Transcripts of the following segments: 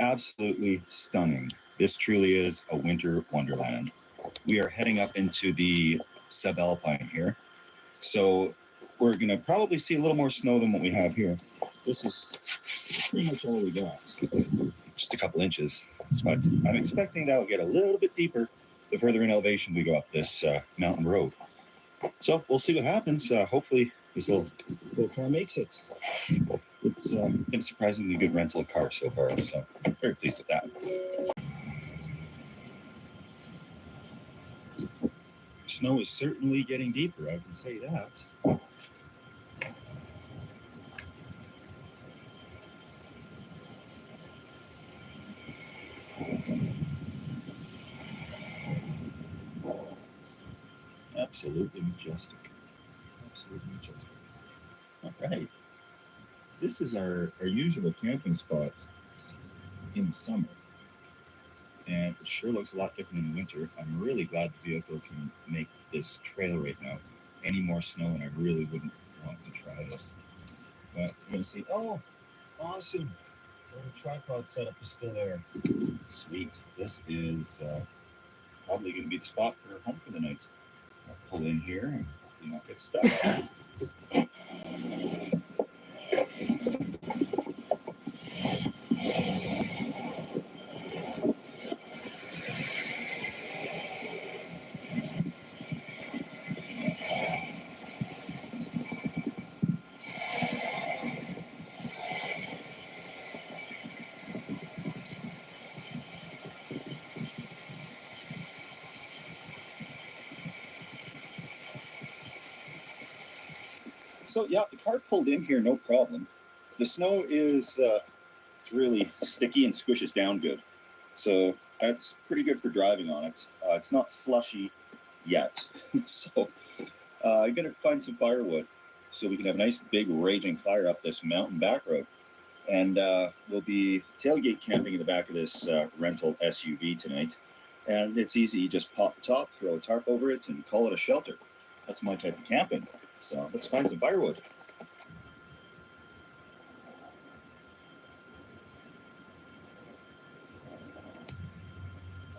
Absolutely stunning. This truly is a winter wonderland. We are heading up into the subalpine here. So we're going to probably see a little more snow than what we have here. This is pretty much all we got. Just a couple inches. But I'm expecting that will get a little bit deeper the further in elevation we go up this mountain road. So we'll see what happens. Hopefully this little car makes it. It's been a surprisingly good rental car so far, so I'm very pleased with that. Snow is certainly getting deeper, I can say that. Absolutely majestic. Absolutely majestic. All right. This is our usual camping spot in the summer. And it sure looks a lot different in the winter. I'm really glad the vehicle can make this trail right now. Any more snow and I really wouldn't want to try this. But we're going to see, oh, awesome. The tripod setup is still there. Sweet. This is probably going to be the spot for home for the night. I'll pull in here and not get stuck. So yeah, the car pulled in here no problem. The snow is really sticky and squishes down good. So that's pretty good for driving on it. It's not slushy yet. So I'm going to find some firewood so we can have a nice big raging fire up this mountain back road. And we'll be tailgate camping in the back of this rental SUV tonight. And it's easy, you just pop the top, throw a tarp over it, and call it a shelter. That's my type of camping. So let's find some firewood.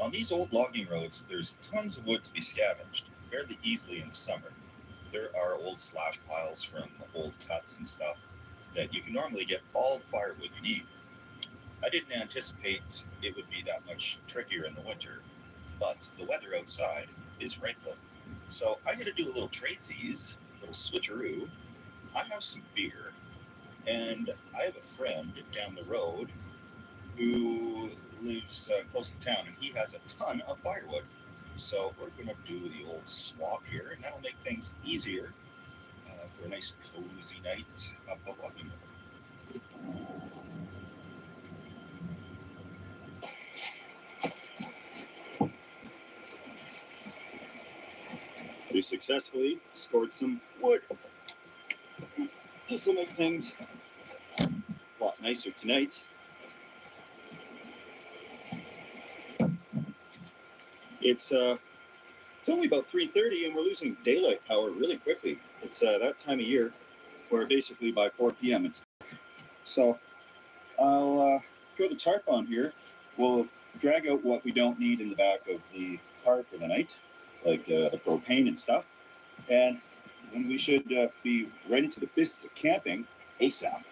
On these old logging roads, there's tons of wood to be scavenged fairly easily in the summer. There are old slash piles from old cuts and stuff that you can normally get all the firewood you need. I didn't anticipate it would be that much trickier in the winter, but the weather outside is frightful. So I'm going to do a little tradesies, a little switcheroo. I have some beer, and I have a friend down the road who lives close to town, and he has a ton of firewood. So we're going to do the old swap here, and that'll make things easier for a nice cozy night up a logging road. We successfully scored some wood. This will make things a lot nicer tonight. It's only about 3:30 and we're losing daylight power really quickly. It's that time of year where basically by 4 p.m. it's dark. So I'll throw the tarp on here. We'll drag out what we don't need in the back of the car for the night, like the propane and stuff. And then we should be right into the business of camping ASAP.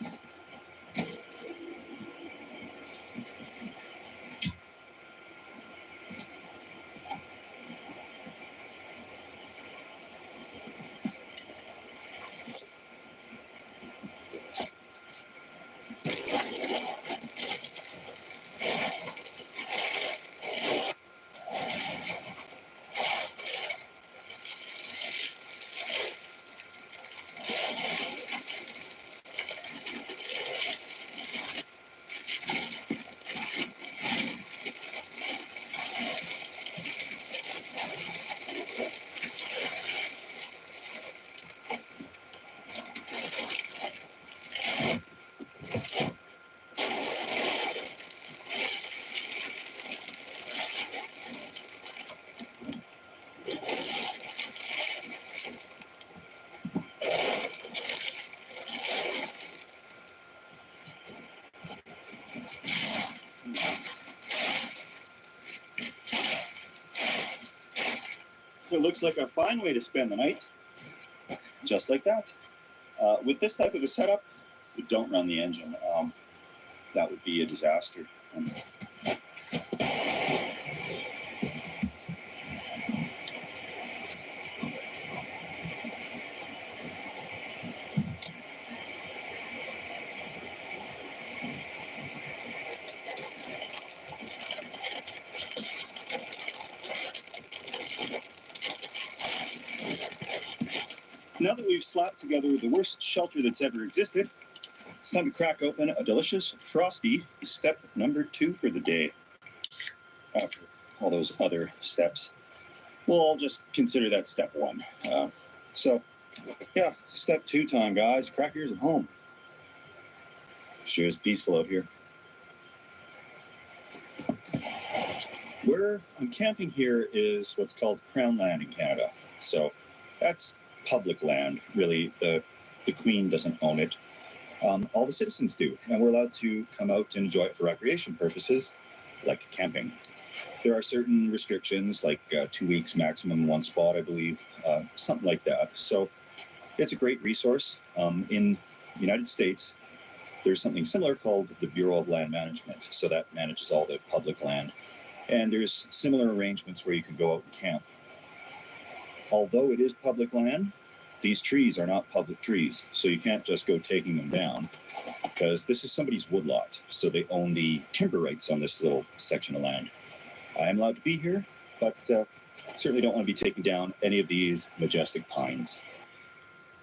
it looks like a fine way to spend the night. Just like that. With this type of a setup, you don't run the engine. That would be a disaster. Now that we've slapped together the worst shelter that's ever existed, it's time to crack open a delicious frosty step number 2 for the day. After all those other steps, we'll just consider that step 1. So, yeah, step 2 time, guys. Crack yours at home. Sure is peaceful out here. Where I'm camping here is what's called Crown Land in Canada. So that's public land, really. The Queen doesn't own it. All the citizens do, and we're allowed to come out and enjoy it for recreation purposes, like camping. There are certain restrictions, like 2 weeks maximum, one spot, I believe, something like that. So it's a great resource. In the United States, there's something similar called the Bureau of Land Management. So that manages all the public land. And there's similar arrangements where you can go out and camp. Although it is public land, these trees are not public trees, so you can't just go taking them down, because this is somebody's woodlot, so they own the timber rights on this little section of land. I am allowed to be here, but certainly don't want to be taking down any of these majestic pines.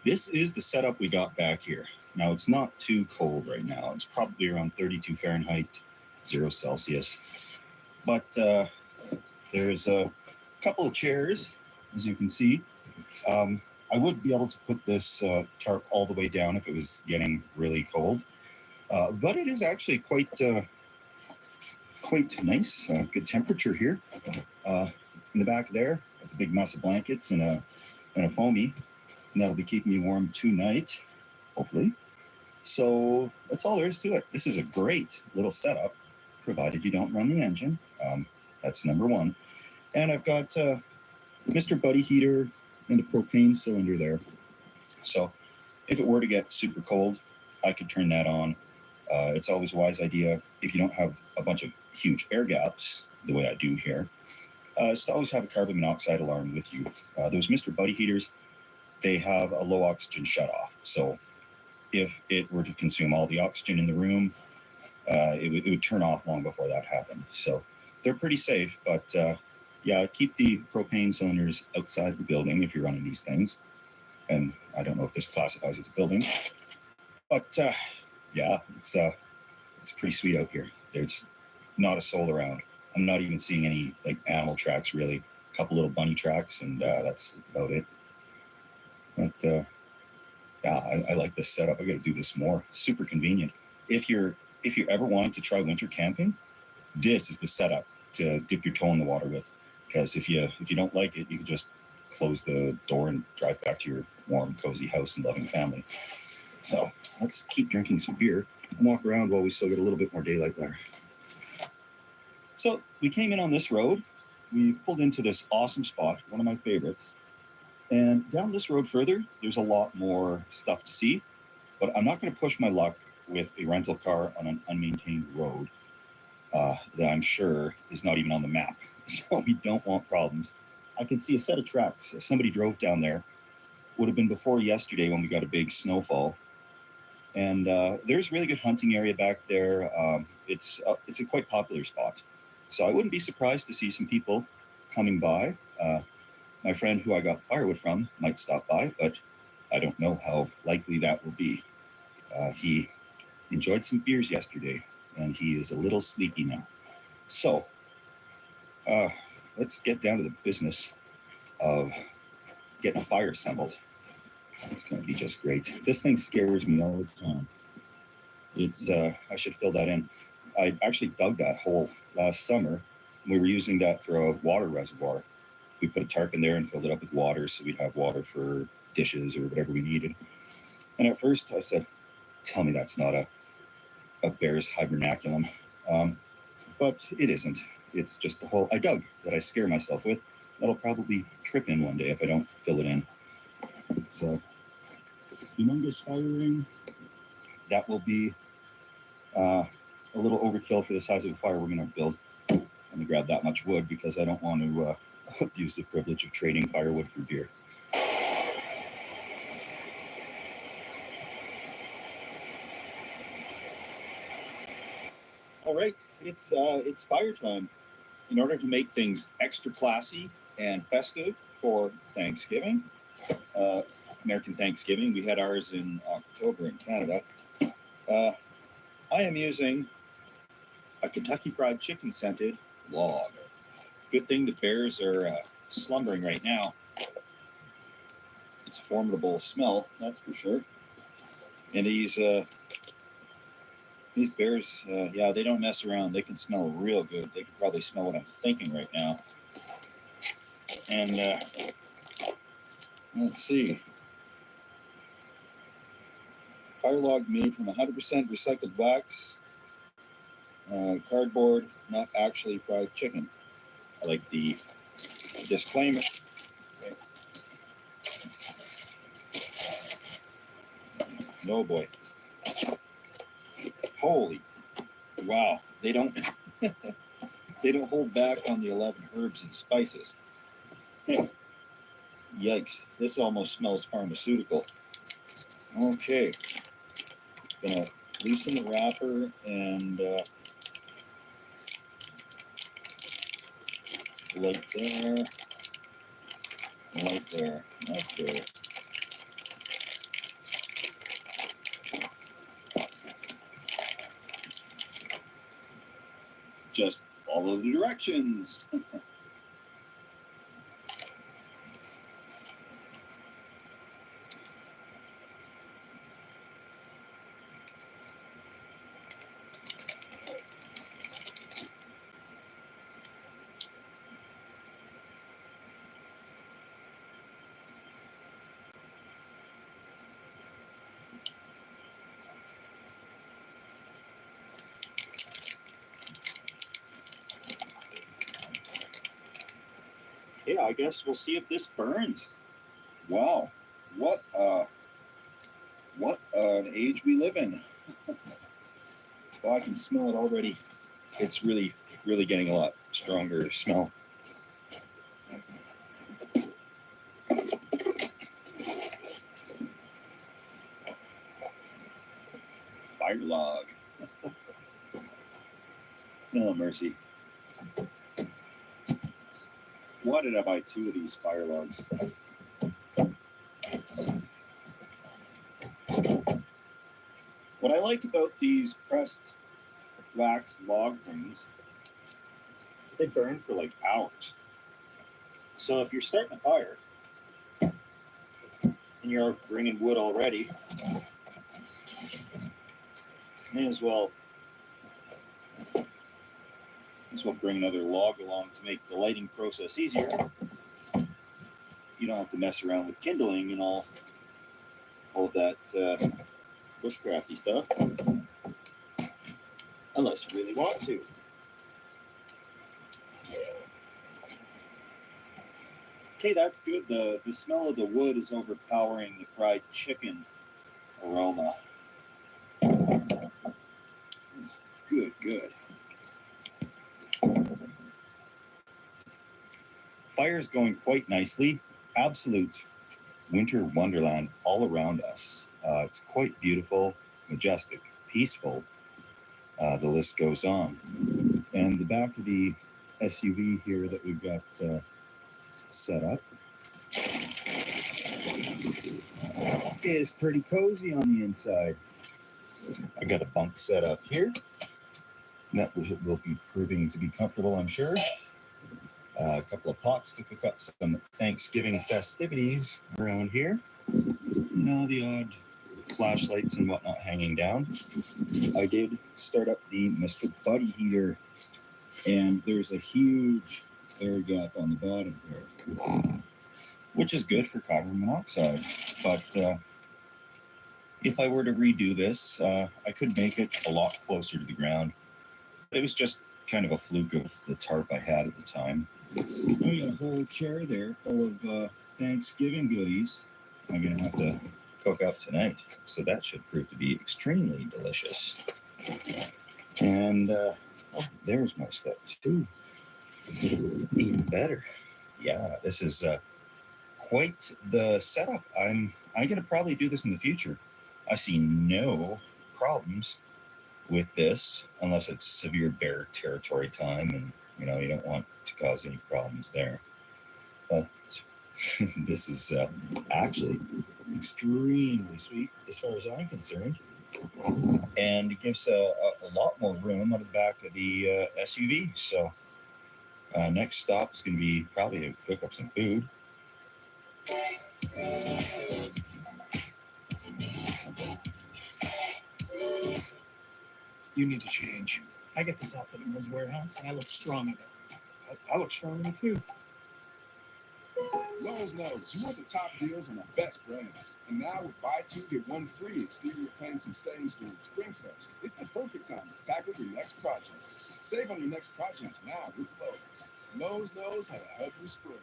This is the setup we got back here. Now, it's not too cold right now. It's probably around 32 Fahrenheit, 0 Celsius. But there's a couple of chairs, as you can see. I would be able to put this tarp all the way down if it was getting really cold. But it is actually quite nice, good temperature here. In the back there, it's a big mess of blankets and a foamy, and that'll be keeping you warm tonight, hopefully. So that's all there is to it. This is a great little setup, provided you don't run the engine. That's number 1. And I've got Mr. Buddy heater and the propane cylinder there. So if it were to get super cold, I could turn that on. It's always a wise idea, if you don't have a bunch of huge air gaps, the way I do here, is to always have a carbon monoxide alarm with you. Those Mr. Buddy heaters, they have a low oxygen shutoff. So if it were to consume all the oxygen in the room, it would turn off long before that happened. So they're pretty safe, but yeah, keep the propane cylinders outside the building if you're running these things. And I don't know if this classifies as a building, but yeah, it's pretty sweet out here. There's not a soul around. I'm not even seeing any like animal tracks, really. A couple little bunny tracks, and that's about it. But yeah, I like this setup. I got to do this more. Super convenient. If you're ever wanting to try winter camping, this is the setup to dip your toe in the water with. Because if you don't like it, you can just close the door and drive back to your warm, cozy house and loving family. So let's keep drinking some beer and walk around while we still get a little bit more daylight there. So we came in on this road. We pulled into this awesome spot, one of my favorites. And down this road further, there's a lot more stuff to see. But I'm not going to push my luck with a rental car on an unmaintained road that I'm sure is not even on the map. So we don't want problems. I can see a set of tracks. Somebody drove down there. Would have been before yesterday when we got a big snowfall. And there's really good hunting area back there. It's a quite popular spot. So I wouldn't be surprised to see some people coming by. My friend who I got firewood from might stop by, but I don't know how likely that will be. He enjoyed some beers yesterday, and he is a little sleepy now. So let's get down to the business of getting a fire assembled. It's going to be just great. This thing scares me all the time. I should fill that in. I actually dug that hole last summer. We were using that for a water reservoir. We put a tarp in there and filled it up with water so we'd have water for dishes or whatever we needed. And at first I said, tell me that's not a bear's hibernaculum. But it isn't. It's just a hole I dug that I scare myself with. that'll probably trip in one day if I don't fill it in. So, humongous fire ring. That will be a little overkill for the size of the fire we're going to build. I'm going to grab that much wood because I don't want to abuse the privilege of trading firewood for beer. All right, it's fire time. In order to make things extra classy and festive for Thanksgiving, American Thanksgiving, we had ours in October in Canada. I am using a Kentucky Fried Chicken scented log. Good thing the bears are slumbering right now. It's a formidable smell, that's for sure. And these bears, yeah, they don't mess around. They can smell real good. They can probably smell what I'm thinking right now. And let's see. Fire log made from 100% recycled wax, cardboard, not actually fried chicken. I like the disclaimer. Okay. No boy. Holy, wow! They don't hold back on the 11 herbs and spices. Yikes! This almost smells pharmaceutical. Okay, gonna loosen the wrapper and light there, light there. Okay. Just follow the directions. Yeah, I guess we'll see if this burns. Wow, what an age we live in. Oh, I can smell it already. It's really getting a lot stronger smell. Fire log. Oh, mercy. Why did I buy 2 of these fire logs? What I like about these pressed wax log things, they burn for like hours. So if you're starting a fire and you're bringing wood already, may as well bring another log along to make the lighting process easier. You don't have to mess around with kindling and all of that bushcrafty stuff, unless you really want to. Okay, that's good. The smell of the wood is overpowering the fried chicken aroma. Good. Fire's going quite nicely. Absolute winter wonderland all around us. It's quite beautiful, majestic, peaceful. The list goes on. And the back of the SUV here that we've got set up is pretty cozy on the inside. I got a bunk set up here. That will be proving to be comfortable, I'm sure. A couple of pots to cook up some Thanksgiving festivities around here. You know, the odd flashlights and whatnot hanging down. I did start up the Mr. Buddy heater, and there's a huge air gap on the bottom here, which is good for carbon monoxide. But if I were to redo this, I could make it a lot closer to the ground. It was just kind of a fluke of the tarp I had at the time. I got a whole chair there full of Thanksgiving goodies I'm going to have to cook up tonight. So that should prove to be extremely delicious. And oh, there's my stuff too. Even better. Yeah, this is quite the setup. I'm going to probably do this in the future. I see no problems with this unless it's severe bear territory time, and you don't want to cause any problems there. But this is actually extremely sweet as far as I'm concerned, and it gives a lot more room on the back of the SUV. So next stop is going to be probably to cook up some food. You need to change. I get this outfit in Men's Warehouse, and I look strong in it. I look strong in it too. Lowe's knows you want the top deals on the best brands. And now with buy two, get one free exterior paints and stains during Springfest, it's the perfect time to tackle your next project. Save on your next project now with Lowe's. Lowe's knows how to help you spring.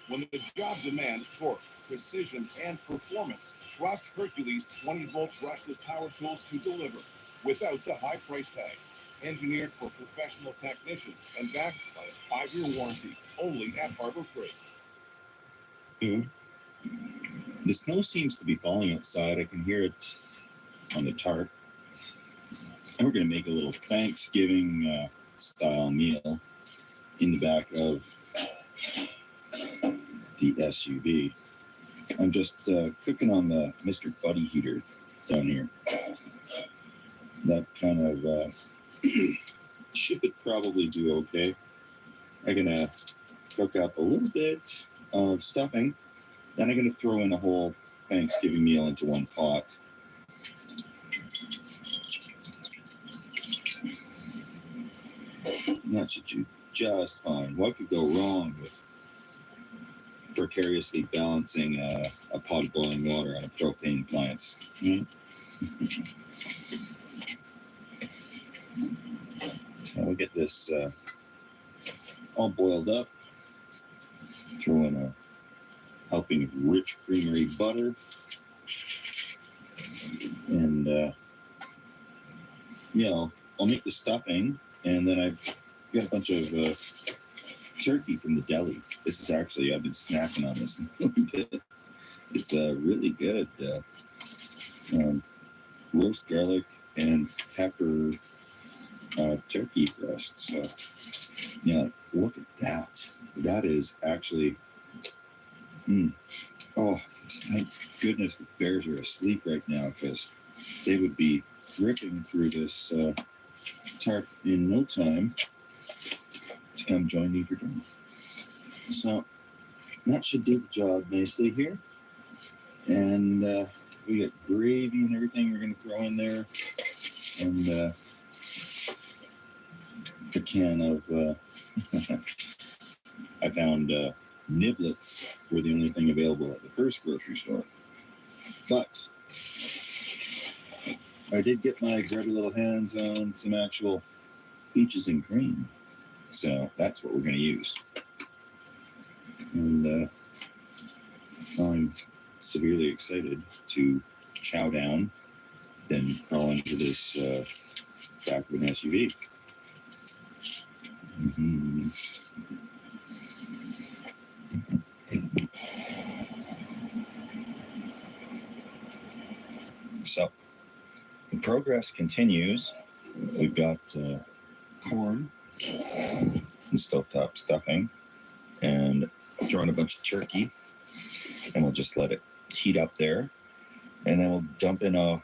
When the job demands torque, precision, and performance, trust Hercules 20-volt brushless power tools to deliver without the high price tag. Engineered for professional technicians and backed by a 5-year warranty, only at Harbor Freight. Food. The snow seems to be falling outside. I can hear it on the tarp. And we're going to make a little Thanksgiving style meal in the back of the SUV. I'm just cooking on the Mr. Buddy heater down here. That kind of should probably do okay. I'm going to cook up a little bit of stuffing. Then I'm going to throw in a whole Thanksgiving meal into one pot. And that should do just fine. What could go wrong with precariously balancing a pot of boiling water on a propane appliance? So we'll get this all boiled up. Throw in a helping of rich creamery butter. And, I'll make the stuffing. And then I've got a bunch of turkey from the deli. This is actually, I've been snacking on this a little bit. It's really good. Roast garlic and pepper turkey breast. So, look at that. That is actually, oh, thank goodness the bears are asleep right now, because they would be ripping through this tarp in no time to come join me for dinner. So that should do the job nicely here. And we got gravy and everything we're going to throw in there. And a can of, I found niblets were the only thing available at the first grocery store. But I did get my grubby little hands on some actual peaches and cream. So that's what we're going to use. And I'm severely excited to chow down, then crawl into this back of an SUV. So the progress continues. We've got corn and stovetop stuffing, and throwing a bunch of turkey, and we'll just let it heat up there, and then we'll dump in a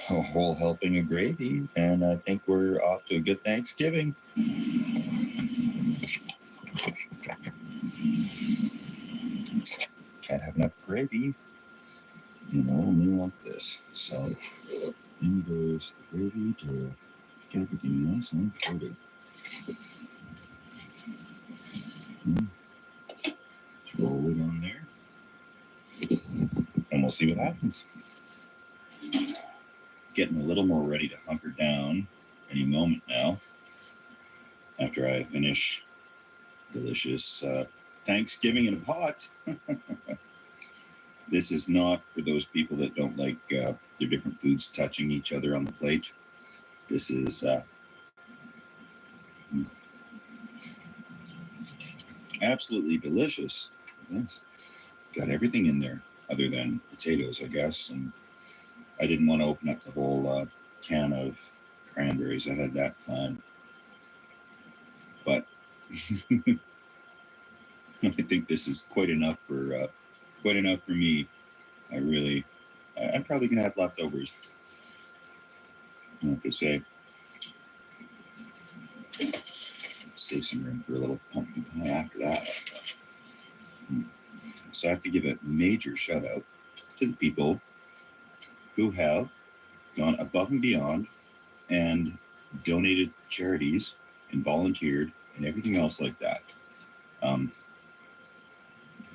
whole helping of gravy, and I think we're off to a good Thanksgiving. Can't have enough gravy in a little meal like this. So in goes the gravy to get everything nice and coated. Roll it on there, and we'll see what happens. Getting a little more ready to hunker down any moment now, after I finish delicious Thanksgiving in a pot. This is not for those people that don't like their different foods touching each other on the plate. This is absolutely delicious. Yes. Got everything in there other than potatoes, I guess. And I didn't want to open up the whole can of cranberries. I had that planned. But I think this is quite enough for me. I'm probably gonna have leftovers. I have to say, save some room for a little pumpkin pie after that. So I have to give a major shout out to the people who have gone above and beyond and donated charities and volunteered and everything else like that.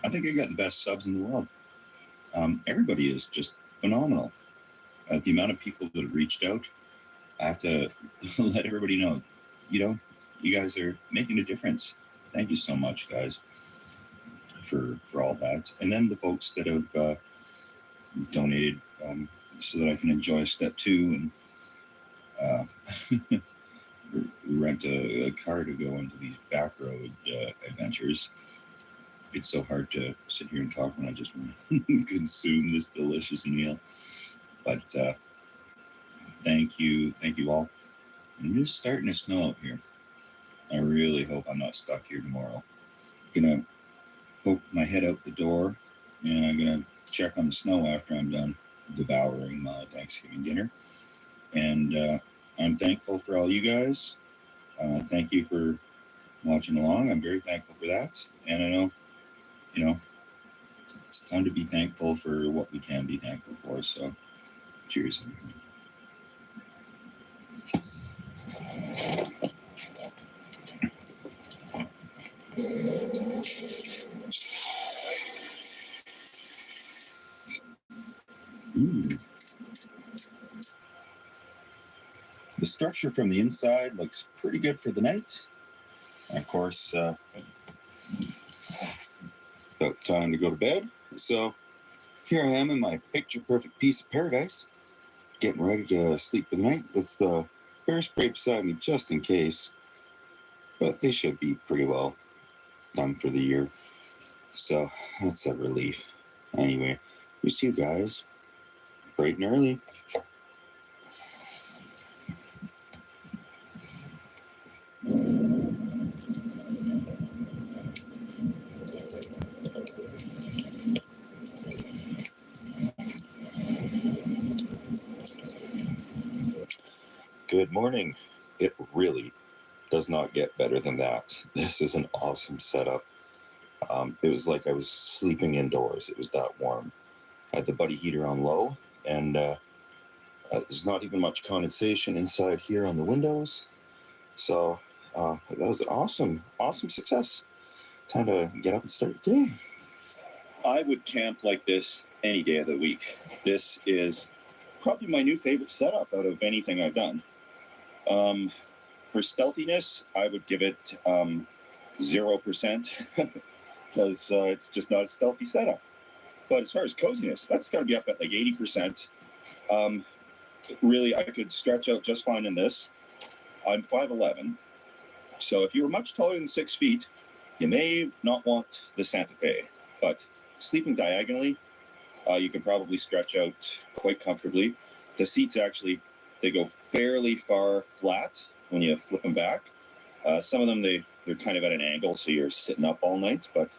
I think I got the best subs in the world. Everybody is just phenomenal. The amount of people that have reached out, I have to let everybody know, you guys are making a difference. Thank you so much, guys, for all that. And then the folks that have donated so that I can enjoy step 2 and rent a car to go into these back road adventures. It's so hard to sit here and talk when I just want to consume this delicious meal. But thank you all. And it is starting to snow out here. I really hope I'm not stuck here tomorrow. I'm gonna poke my head out the door and I'm gonna check on the snow after I'm done devouring my Thanksgiving dinner. And I'm thankful for all you guys. Thank you for watching along. I'm very thankful for that. And I know, it's time to be thankful for what we can be thankful for. So, cheers. The structure from the inside looks pretty good for the night. And of course, about time to go to bed. So here I am in my picture-perfect piece of paradise, getting ready to sleep for the night with the bear spray beside me just in case. But they should be pretty well done for the year. So that's a relief. Anyway, we see you guys bright and early. Good morning. It really does not get better than that. This is an awesome setup. It was like I was sleeping indoors. It was that warm. I had the buddy heater on low, and there's not even much condensation inside here on the windows. So that was an awesome success. Time to get up and start the day. I would camp like this any day of the week. This is probably my new favorite setup out of anything I've done. For stealthiness, I would give it 0% because it's just not a stealthy setup. But as far as coziness, that's got to be up at like 80%. Really, I could stretch out just fine in this. I'm 5'11", so if you were much taller than 6 feet, you may not want the Santa Fe. But sleeping diagonally, you can probably stretch out quite comfortably. The seats actually, they go fairly far flat when you flip them back. Some of them, they're kind of at an angle, so you're sitting up all night. But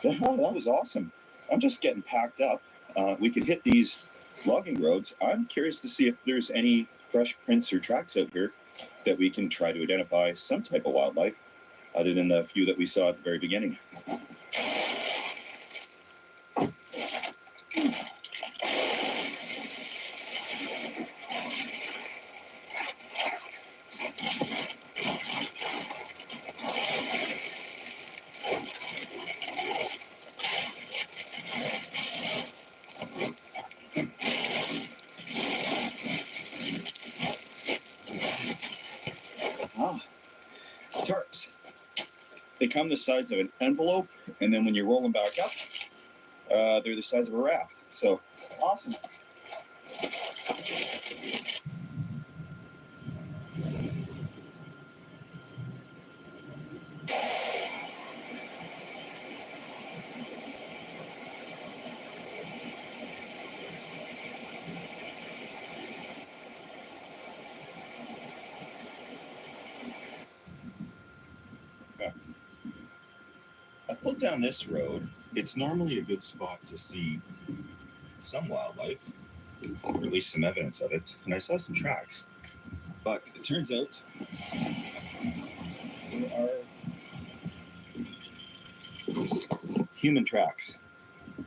yeah, that was awesome. I'm just getting packed up. We could hit these logging roads. I'm curious to see if there's any fresh prints or tracks out here that we can try to identify some type of wildlife other than the few that we saw at the very beginning. Tarps. They come the size of an envelope, and then when you roll them back up, they're the size of a raft. So, awesome. I pulled down this road. It's normally a good spot to see some wildlife, or at least some evidence of it, and I saw some tracks. But it turns out there are human tracks,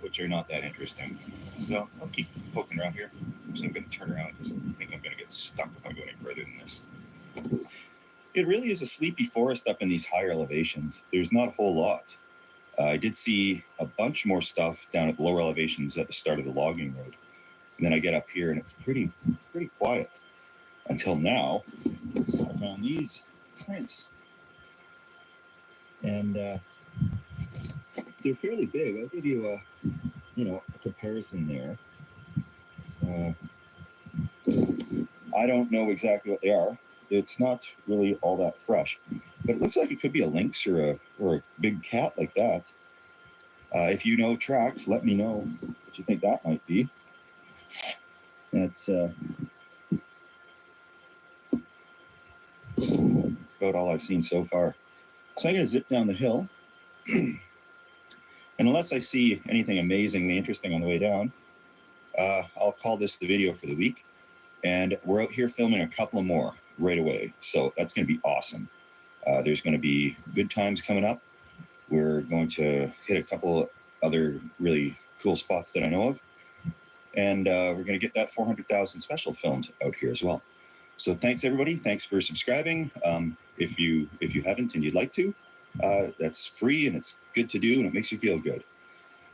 which are not that interesting. So I'll keep poking around here. So I'm going to turn around because I think I'm going to get stuck if I go any further than this. It really is a sleepy forest up in these higher elevations. There's not a whole lot. I did see a bunch more stuff down at the lower elevations at the start of the logging road. And then I get up here and it's pretty quiet. Until now, I found these prints. And they're fairly big. I'll give you a comparison there. I don't know exactly what they are. It's not really all that fresh, but it looks like it could be a lynx or a big cat like that. If you know tracks, let me know what you think that might be. That's about all I've seen so far. So I'm going to zip down the hill. And unless I see anything amazingly interesting on the way down, I'll call this the video for the week. And we're out here filming a couple more right away. So that's going to be awesome. There's going to be good times coming up. We're going to hit a couple other really cool spots that I know of. And we're going to get that 400,000 special filmed out here as well. So thanks, everybody. Thanks for subscribing. If you haven't and you'd like to, that's free and it's good to do and it makes you feel good.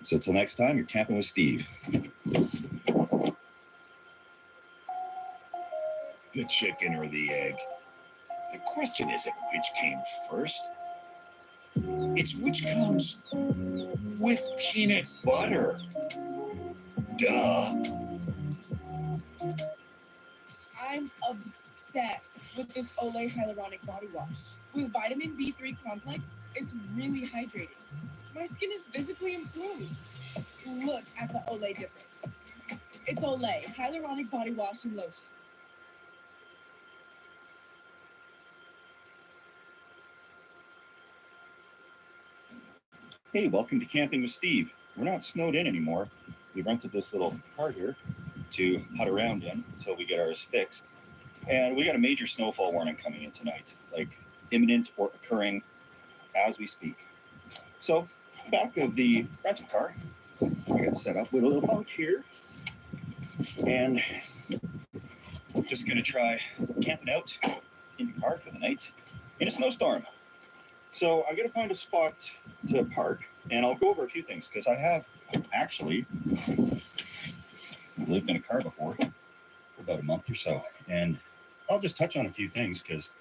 So till next time, you're camping with Steve. The chicken or the egg? The question isn't which came first. It's which comes with peanut butter. Duh. I'm obsessed with this Olay Hyaluronic Body Wash. With vitamin B3 complex, it's really hydrating. My skin is visibly improved. Look at the Olay difference. It's Olay Hyaluronic Body Wash and Lotion. Hey, welcome to Camping with Steve. We're not snowed in anymore. We rented this little car here to hut around in until we get ours fixed. And we got a major snowfall warning coming in tonight, like imminent or occurring as we speak. So, back of the rental car, I got set up with a little bunk here. And I'm just going to try camping out in the car for the night in a snowstorm. So I got to find a spot to park, and I'll go over a few things because I have actually lived in a car before for about a month or so, and I'll just touch on a few things because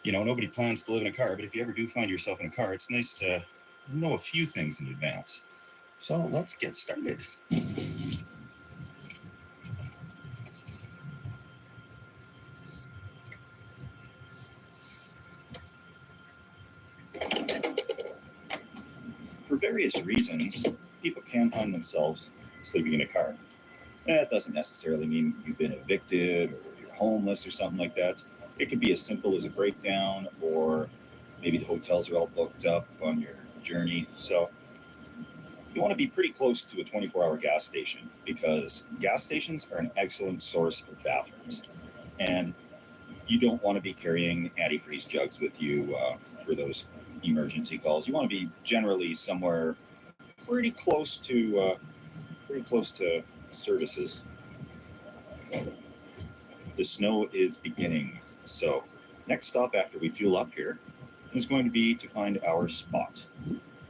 nobody plans to live in a car, but if you ever do find yourself in a car, it's nice to know a few things in advance. So let's get started. For various reasons, people can find themselves sleeping in a car. That doesn't necessarily mean you've been evicted or you're homeless or something like that. It could be as simple as a breakdown, or maybe the hotels are all booked up on your journey. So you want to be pretty close to a 24-hour gas station because gas stations are an excellent source of bathrooms. And you don't want to be carrying antifreeze jugs with you for those emergency calls. You want to be generally somewhere pretty close to services. The snow is beginning, so next stop after we fuel up here is going to be to find our spot.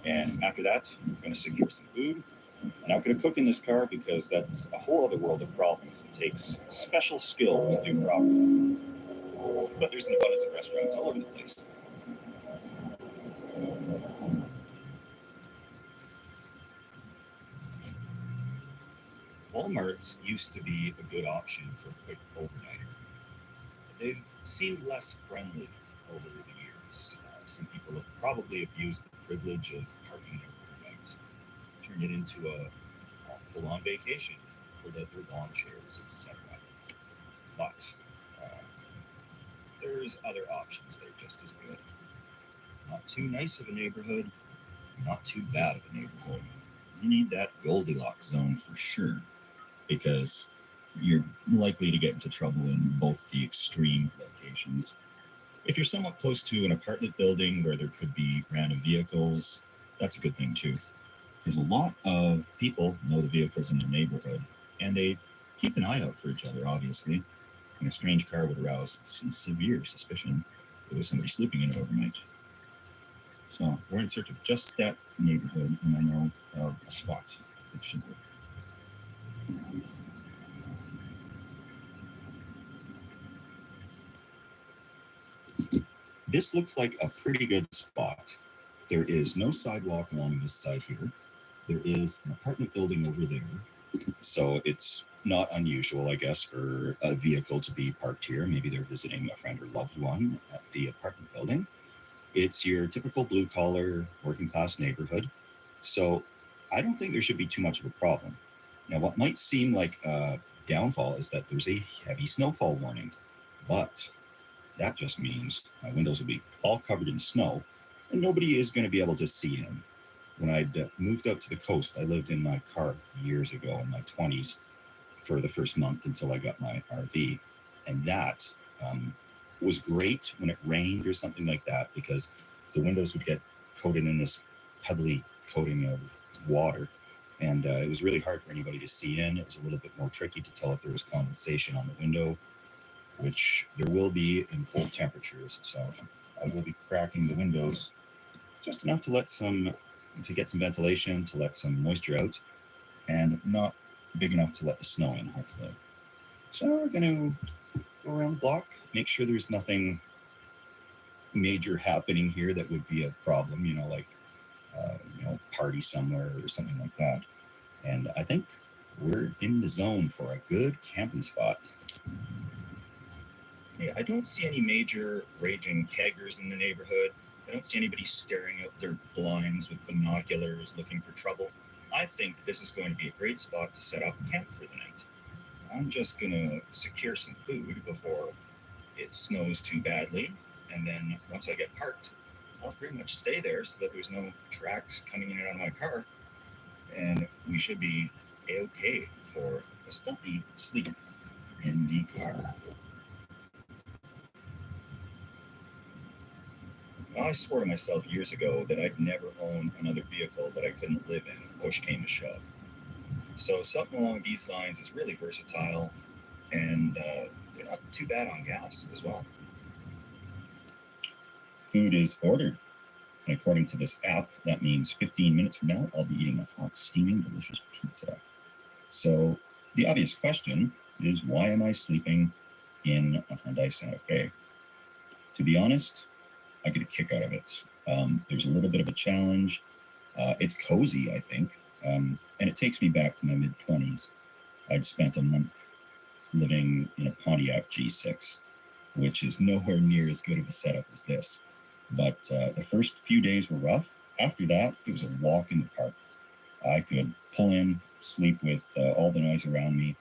And after that, I'm going to secure some food. I'm not going to cook in this car because that's a whole other world of problems. It takes special skill to do properly. But there's an abundance of restaurants all over the place. Walmarts used to be a good option for a quick overnighter. They've seemed less friendly over the years. Some people have probably abused the privilege of parking there overnight, turned it into a full-on vacation, pulled out their lawn chairs, etc. But there's other options that are just as good. Not too nice of a neighborhood, not too bad of a neighborhood. You need that Goldilocks zone for sure, because you're likely to get into trouble in both the extreme locations. If you're somewhat close to an apartment building where there could be random vehicles, that's a good thing too, because a lot of people know the vehicles in their neighborhood, and they keep an eye out for each other, obviously, and a strange car would arouse some severe suspicion there was somebody sleeping in it overnight. So we're in search of just that neighborhood, and I know of a spot that should work. This looks like a pretty good spot. There is no sidewalk along this side here. There is an apartment building over there. So it's not unusual, I guess, for a vehicle to be parked here. Maybe they're visiting a friend or loved one at the apartment building. It's your typical blue-collar, working-class neighborhood. So I don't think there should be too much of a problem. Now, what might seem like a downfall is that there's a heavy snowfall warning, but that just means my windows will be all covered in snow, and nobody is going to be able to see in. When I'd moved out to the coast, I lived in my car years ago in my 20s for the first month until I got my RV. And that was great when it rained or something like that, because the windows would get coated in this pebbly coating of water. And it was really hard for anybody to see in. It was a little bit more tricky to tell if there was condensation on the window, which there will be in cold temperatures. So I will be cracking the windows just enough to get some ventilation, to let some moisture out, and not big enough to let the snow in, hopefully. So we're going to go around the block, make sure there's nothing major happening here that would be a problem, like party somewhere or something like that. And I think we're in the zone for a good camping spot. Okay, I don't see any major raging keggers in the neighborhood. I don't see anybody staring out their blinds with binoculars looking for trouble. I think this is going to be a great spot to set up camp for the night. I'm just going to secure some food before it snows too badly, and then once I get parked, I'll pretty much stay there so that there's no tracks coming in and out of my car, and we should be a-okay for a stuffy sleep in the car. I swore to myself years ago that I'd never own another vehicle that I couldn't live in if push came to shove. So something along these lines is really versatile, and they're not too bad on gas as well. Food is ordered, and according to this app, that means 15 minutes from now, I'll be eating a hot, steaming, delicious pizza. So the obvious question is, why am I sleeping in a Hyundai Santa Fe? To be honest, I get a kick out of it. There's a little bit of a challenge. It's cozy, I think, and it takes me back to my mid-20s. I'd spent a month living in a Pontiac G6, which is nowhere near as good of a setup as this. But the first few days were rough. After that, it was a walk in the park. I could pull in, sleep with all the noise around me.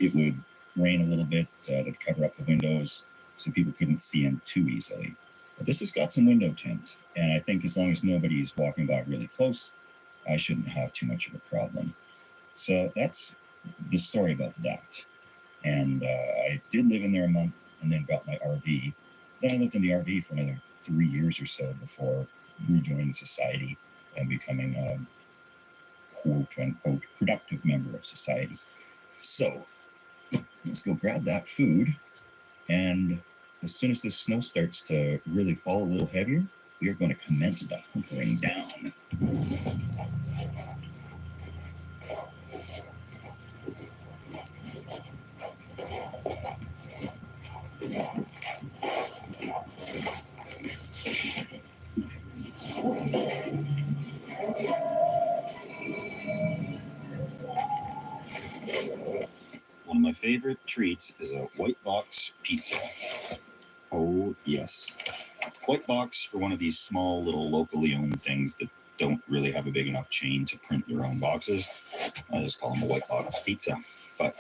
It would rain a little bit. They'd cover up the windows so people couldn't see in too easily. But this has got some window tint, and I think as long as nobody's walking by really close, I shouldn't have too much of a problem. So that's the story about that. And I did live in there a month and then got my RV. Then I lived in the RV for another 3 years or so before rejoining society and becoming a quote-unquote productive member of society. So let's go grab that food, and as soon as this snow starts to really fall a little heavier, we are going to commence the hunkering down. favorite treats is a white box pizza. Oh, yes. White box for one of these small little locally owned things that don't really have a big enough chain to print their own boxes. I just call them a white box pizza. But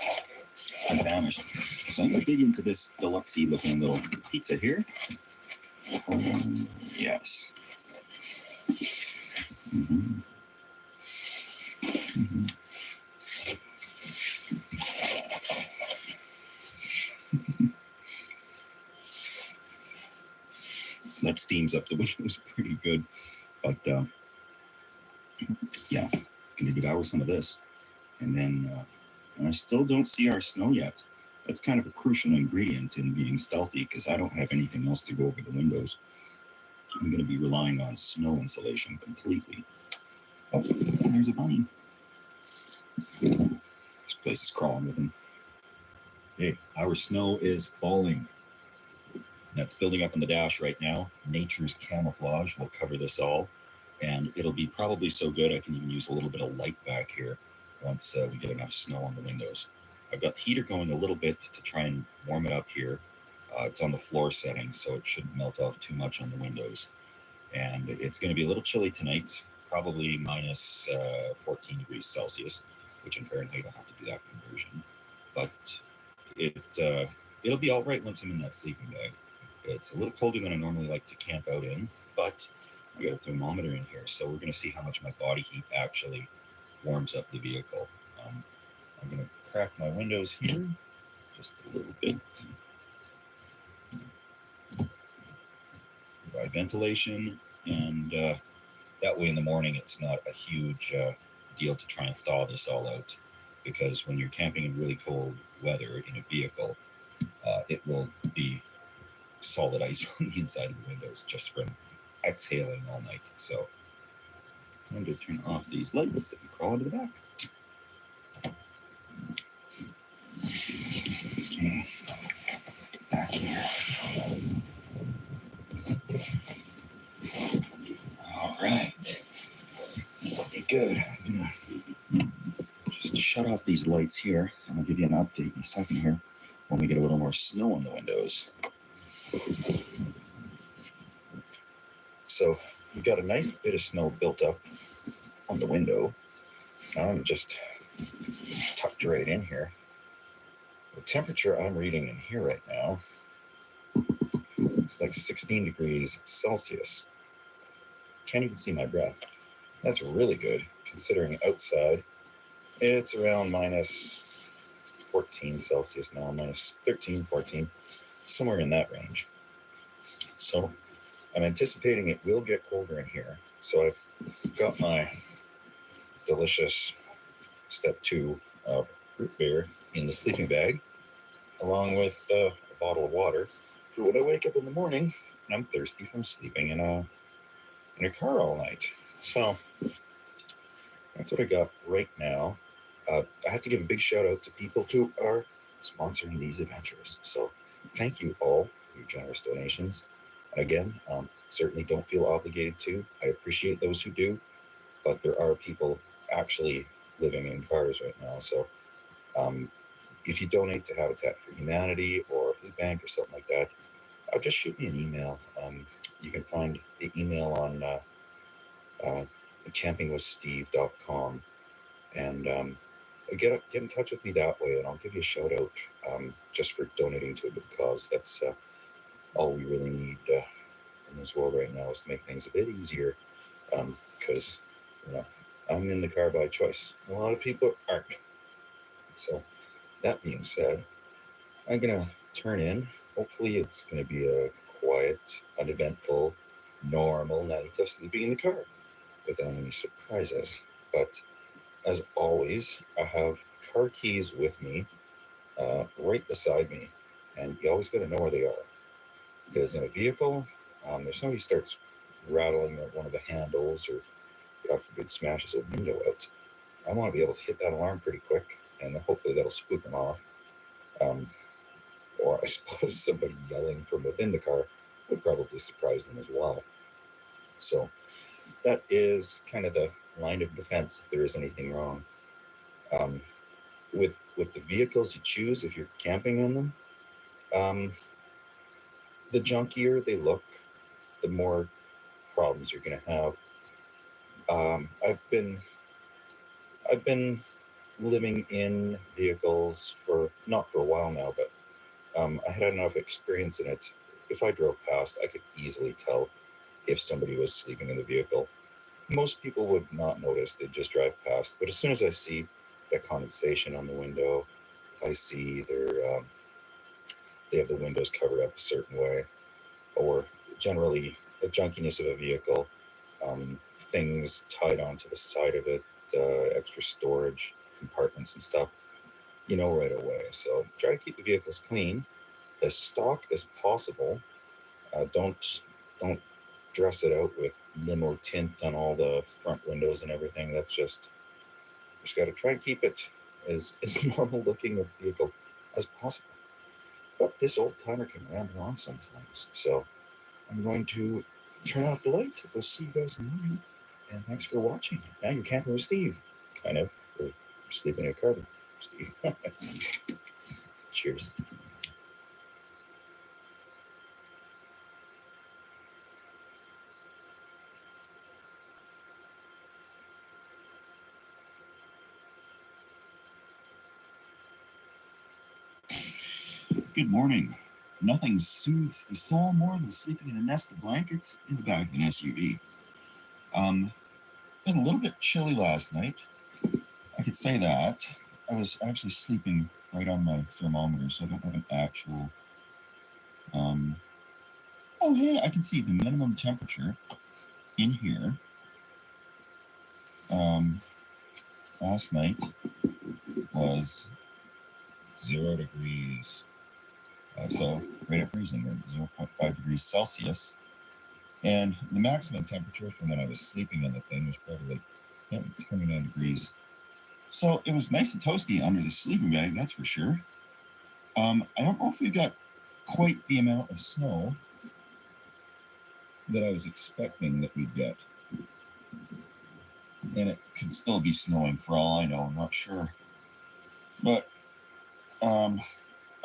I'm famished. So I'm going to dig into this deluxe-y looking little pizza here. Yes. Mm-hmm. Mm-hmm. That steams up the windows pretty good. But, yeah, going to devour some of this. And then I still don't see our snow yet. That's kind of a crucial ingredient in being stealthy because I don't have anything else to go over the windows. I'm going to be relying on snow insulation completely. Oh, there's a bunny. This place is crawling with him. Hey, our snow is falling. That's building up on the dash right now. Nature's camouflage will cover this all. And it'll be probably so good I can even use a little bit of light back here once we get enough snow on the windows. I've got the heater going a little bit to try and warm it up here. It's on the floor setting, so it shouldn't melt off too much on the windows. And it's going to be a little chilly tonight, probably minus 14 degrees Celsius, which in Fahrenheit I'll have to do that conversion. But it'll be all right once I'm in that sleeping bag. It's a little colder than I normally like to camp out in, but I got a thermometer in here, so we're going to see how much my body heat actually warms up the vehicle. I'm going to crack my windows here just a little bit. Provide ventilation, and that way in the morning it's not a huge deal to try and thaw this all out, because when you're camping in really cold weather in a vehicle, it will be solid ice on the inside of the windows just from exhaling all night. So I'm going to turn off these lights and crawl into the back. Okay, let's get back here. All right, this will be good. I'm gonna just shut off these lights here, and I'll give you an update in a second here when we get a little more snow on the windows. So we've got a nice bit of snow built up on the window. I'm just tucked right in here. The temperature I'm reading in here right now is like 16 degrees Celsius. Can't even see my breath. That's really good, considering outside it's around minus 14 Celsius now, minus 13, 14, somewhere in that range. So I'm anticipating it will get colder in here. So I've got my delicious step 2 of root beer in the sleeping bag, along with a bottle of water for when I wake up in the morning and I'm thirsty from sleeping in a car all night. So that's what I got right now. I have to give a big shout out to people who are sponsoring these adventures. So thank you all for your generous donations. And again, certainly don't feel obligated to. I appreciate those who do, but there are people actually living in cars right now. So if you donate to Habitat for Humanity or Food Bank or something like that, just shoot me an email. You can find the email on campingwithsteve.com, and get in touch with me that way, and I'll give you a shout out just for donating to a good cause. That's all we really need in this world right now, is to make things a bit easier, because I'm in the car by choice. A lot of people aren't. So that being said, I'm gonna turn in. Hopefully it's gonna be a quiet, uneventful, normal night of sleeping in the car without any surprises. But as always, I have car keys with me, right beside me, and you always got to know where they are. Because in a vehicle, if somebody starts rattling one of the handles, or God forbid smashes a window out, I want to be able to hit that alarm pretty quick, and then hopefully that'll spook them off. Or I suppose somebody yelling from within the car would probably surprise them as well. So that is kind of the line of defense if there is anything wrong. with the vehicles you choose, if you're camping in them, the junkier they look, the more problems you're going to have. I've been living in vehicles for not for a while now, but I had enough experience in it. If I drove past, I could easily tell if somebody was sleeping in the vehicle. Most people would not notice; they'd just drive past. But as soon as I see the condensation on the window, if I see they have the windows covered up a certain way, or generally the junkiness of a vehicle, things tied onto the side of it, extra storage compartments and stuff, you know right away. So try to keep the vehicles clean, as stock as possible. Don't dress it out with limo tint on all the front windows and everything. That's just got to try and keep it as normal looking a vehicle as possible. But this old timer can ramble on sometimes, so I'm going to turn off the light. We'll see you guys in the morning. And thanks for watching. Now you're camping with Steve. Kind of. Or sleeping in a car with Steve. Cheers. Good morning. Nothing soothes the soul more than sleeping in a nest of blankets in the back of an SUV. Been a little bit chilly last night. I could say that. I was actually sleeping right on my thermometer, so I don't have an actual. Oh, hey, I can see the minimum temperature in here. Last night was 0 degrees. So right at freezing, or 0.5 degrees Celsius. And the maximum temperature from when I was sleeping in the thing was probably like 29 degrees. So it was nice and toasty under the sleeping bag, that's for sure. I don't know if we got quite the amount of snow that I was expecting that we'd get. And it could still be snowing for all I know, I'm not sure. But I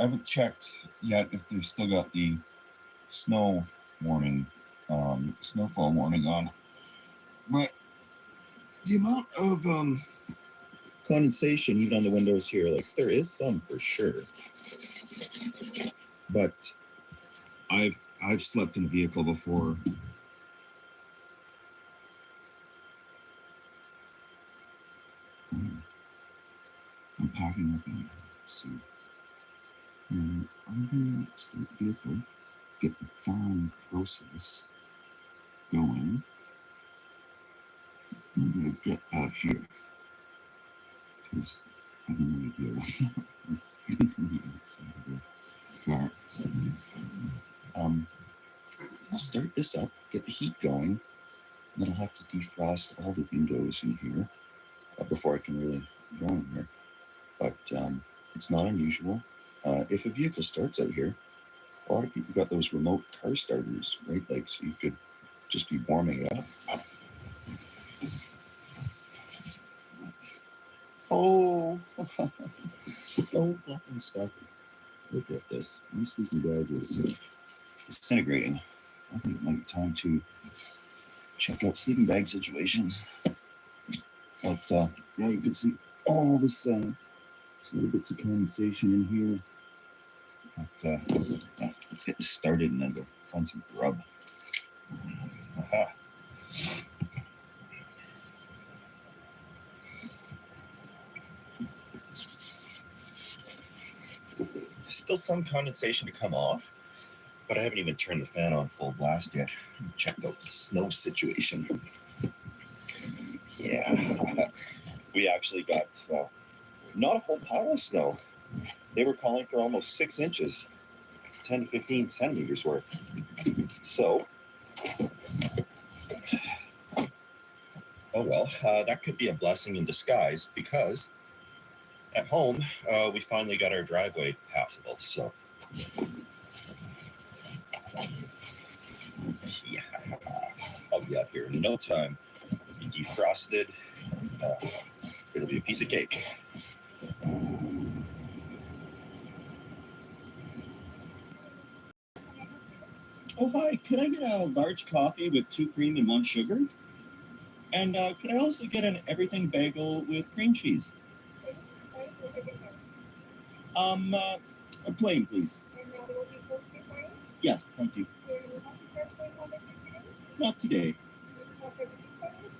haven't checked yet if they've still got the snow warning, snowfall warning on. But the amount of condensation even on the windows here, like there is some for sure. But I've slept in a vehicle before. I'm packing up anyway, so I'm gonna start the vehicle, get the thawing process going. I'm gonna get out here because I don't want to deal with inside of the car. So, I'll start this up, get the heat going, then I'll have to defrost all the windows in here before I can really go in here. But it's not unusual. If a vehicle starts out here, a lot of people got those remote car starters, right? Like, so you could just be warming it up. Oh, oh, fucking stuff. Look at this. My sleeping bag is disintegrating. I think it might be time to check out sleeping bag situations. But yeah, you can see all this little bits of condensation in here. But yeah, let's get this started and then go find some grub. Aha. Still some condensation to come off, but I haven't even turned the fan on full blast yet. Checked out the snow situation. Yeah, we actually got not a whole pile of snow. They were calling for almost 6 inches, 10 to 15 centimeters worth. So, oh well, that could be a blessing in disguise because at home we finally got our driveway passable. So, yeah, I'll be out here in no time. Be defrosted. It'll be a piece of cake. Oh, hi. Could I get a large coffee with 2 cream and 1 sugar? And could I also get an everything bagel with cream cheese? A plain, please. Yes, thank you. Not today.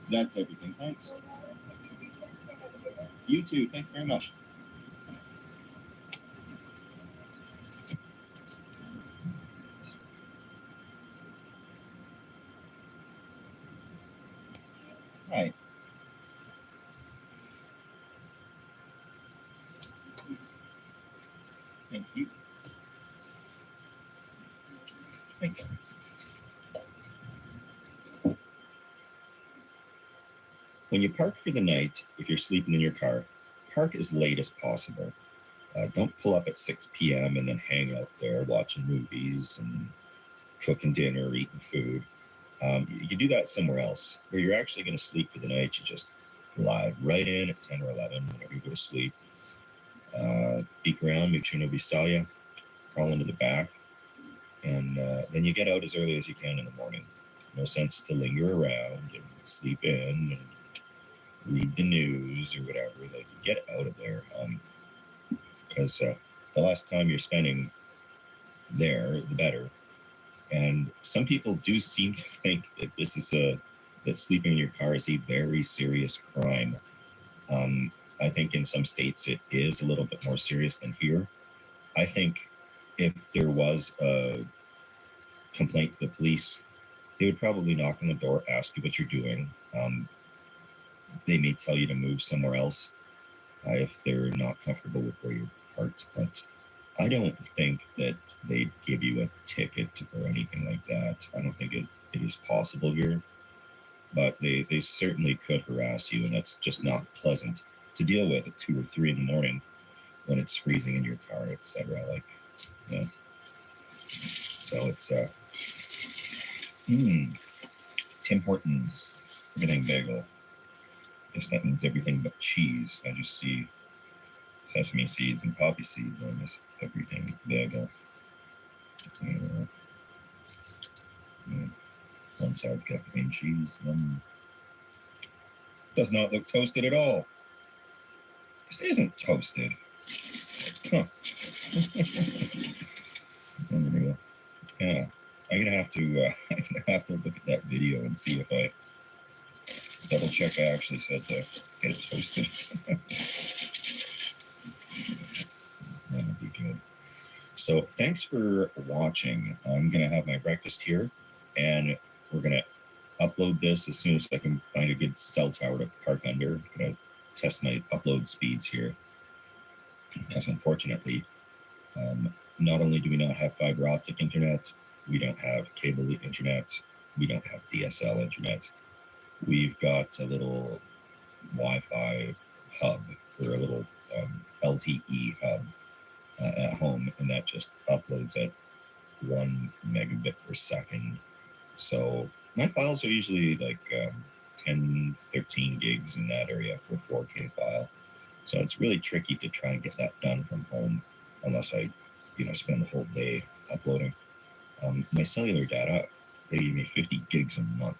That's everything, thanks. You too, thank you very much. Hi. Thank you. Thanks. When you park for the night, if you're sleeping in your car, park as late as possible. Don't pull up at 6 p.m. and then hang out there watching movies and cooking dinner, eating food. You can do that somewhere else where you're actually going to sleep for the night. You just glide right in at 10 or 11 whenever you go to sleep. Peek around, make sure nobody saw you, crawl into the back, and then you get out as early as you can in the morning. No sense to linger around and sleep in and read the news or whatever. Like, get out of there, because the less time you're spending there, the better. And some people do seem to think that that sleeping in your car is a very serious crime. I think in some states it is a little bit more serious than here. I think if there was a complaint to the police, they would probably knock on the door, ask you what you're doing. They may tell you to move somewhere else if they're not comfortable with where you're parked. But I don't think that they'd give you a ticket or anything like that. I don't think it is possible here. But they certainly could harass you, and that's just not pleasant to deal with at 2 or 3 in the morning when it's freezing in your car, etc. Like, yeah. So it's Tim Hortons everything bagel. I guess that means everything but cheese. I just see sesame seeds and poppy seeds on this everything bagel. One side's got cream cheese, one does not look toasted at all. This isn't toasted. Huh. Anyway, yeah, I'm gonna have to look at that video and see if I double check I actually said to get it toasted. That would be good. So thanks for watching. I'm gonna have my breakfast here, and we're gonna upload this as soon as I can find a good cell tower to park under. I'm gonna test my upload speeds here, because unfortunately, not only do we not have fiber optic internet, we don't have cable internet, we don't have DSL internet. We've got a little Wi-Fi hub, or a little LTE hub at home, and that just uploads at 1 megabit per second. So my files are usually like 10, 13 gigs in that area for a 4K file. So it's really tricky to try and get that done from home unless I, spend the whole day uploading. My cellular data, they give me 50 gigs a month.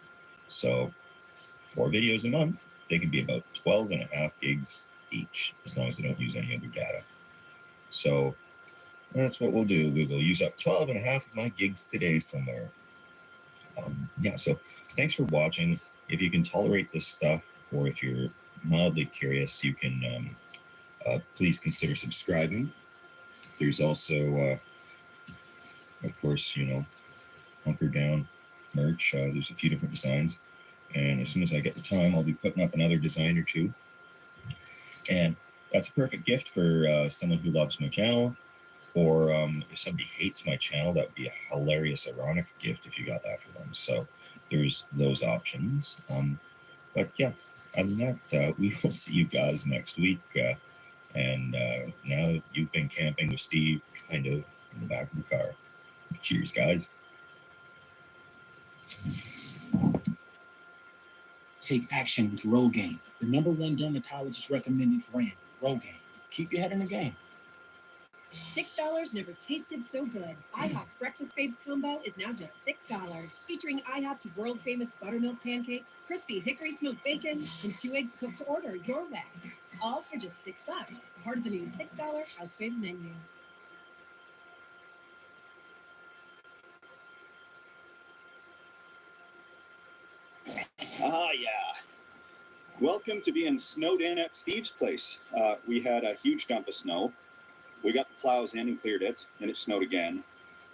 So 4 videos a month, they can be about 12 and a half gigs each, as long as I don't use any other data. So that's what we'll do. We will use up 12 and a half of my gigs today somewhere. So thanks for watching. If you can tolerate this stuff, or if you're mildly curious, you can please consider subscribing. There's also, of course, Hunker Down merch. There's a few different designs, and as soon as I get the time, I'll be putting up another design or two. And that's a perfect gift for someone who loves my channel, or if somebody hates my channel, that would be a hilarious, ironic gift if you got that for them. So there's those options. But yeah, other than that, we will see you guys next week. And now you've been camping with Steve, kind of, in the back of the car. Cheers, guys. Take action with Rogaine, the #1 dermatologist recommended brand. Rogaine. Keep your head in the game. $6 never tasted so good. IHOP's Breakfast Babes combo is now just $6, featuring IHOP's world-famous buttermilk pancakes, crispy hickory smoked bacon, and 2 eggs cooked to order your way. All for just $6, part of the new $6 House Faves menu. Ah, yeah. Welcome to being snowed in at Steve's place. We had a huge dump of snow. We got the plows in and cleared it, and it snowed again.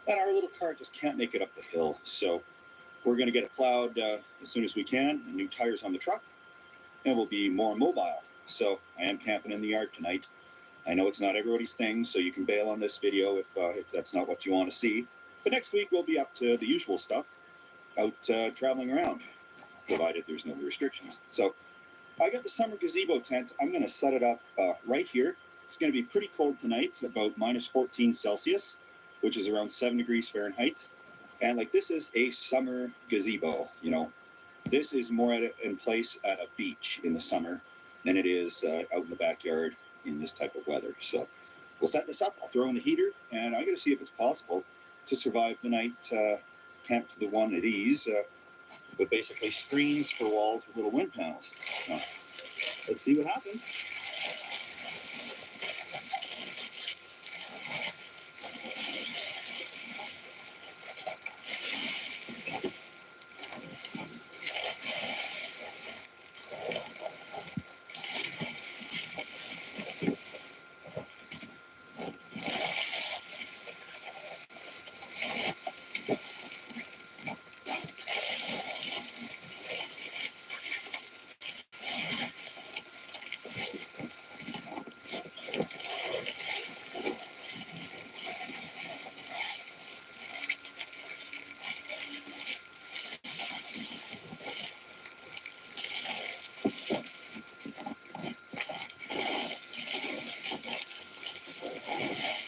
And our little car just can't make it up the hill. So we're going to get it plowed as soon as we can, and new tires on the truck, and we'll be more mobile. So I am camping in the yard tonight. I know it's not everybody's thing, so you can bail on this video if that's not what you want to see. But next week we'll be up to the usual stuff, out traveling around, provided there's no restrictions. So I got the summer gazebo tent. I'm going to set it up right here. It's going to be pretty cold tonight, about minus 14 Celsius, which is around 7 degrees Fahrenheit. And like, this is a summer gazebo, you know. This is more in place at a beach in the summer than it is out in the backyard in this type of weather. So we'll set this up. I'll throw in the heater, and I'm going to see if it's possible to survive the night camped to the one at ease. But basically screens for walls with little wind panels. So let's see what happens.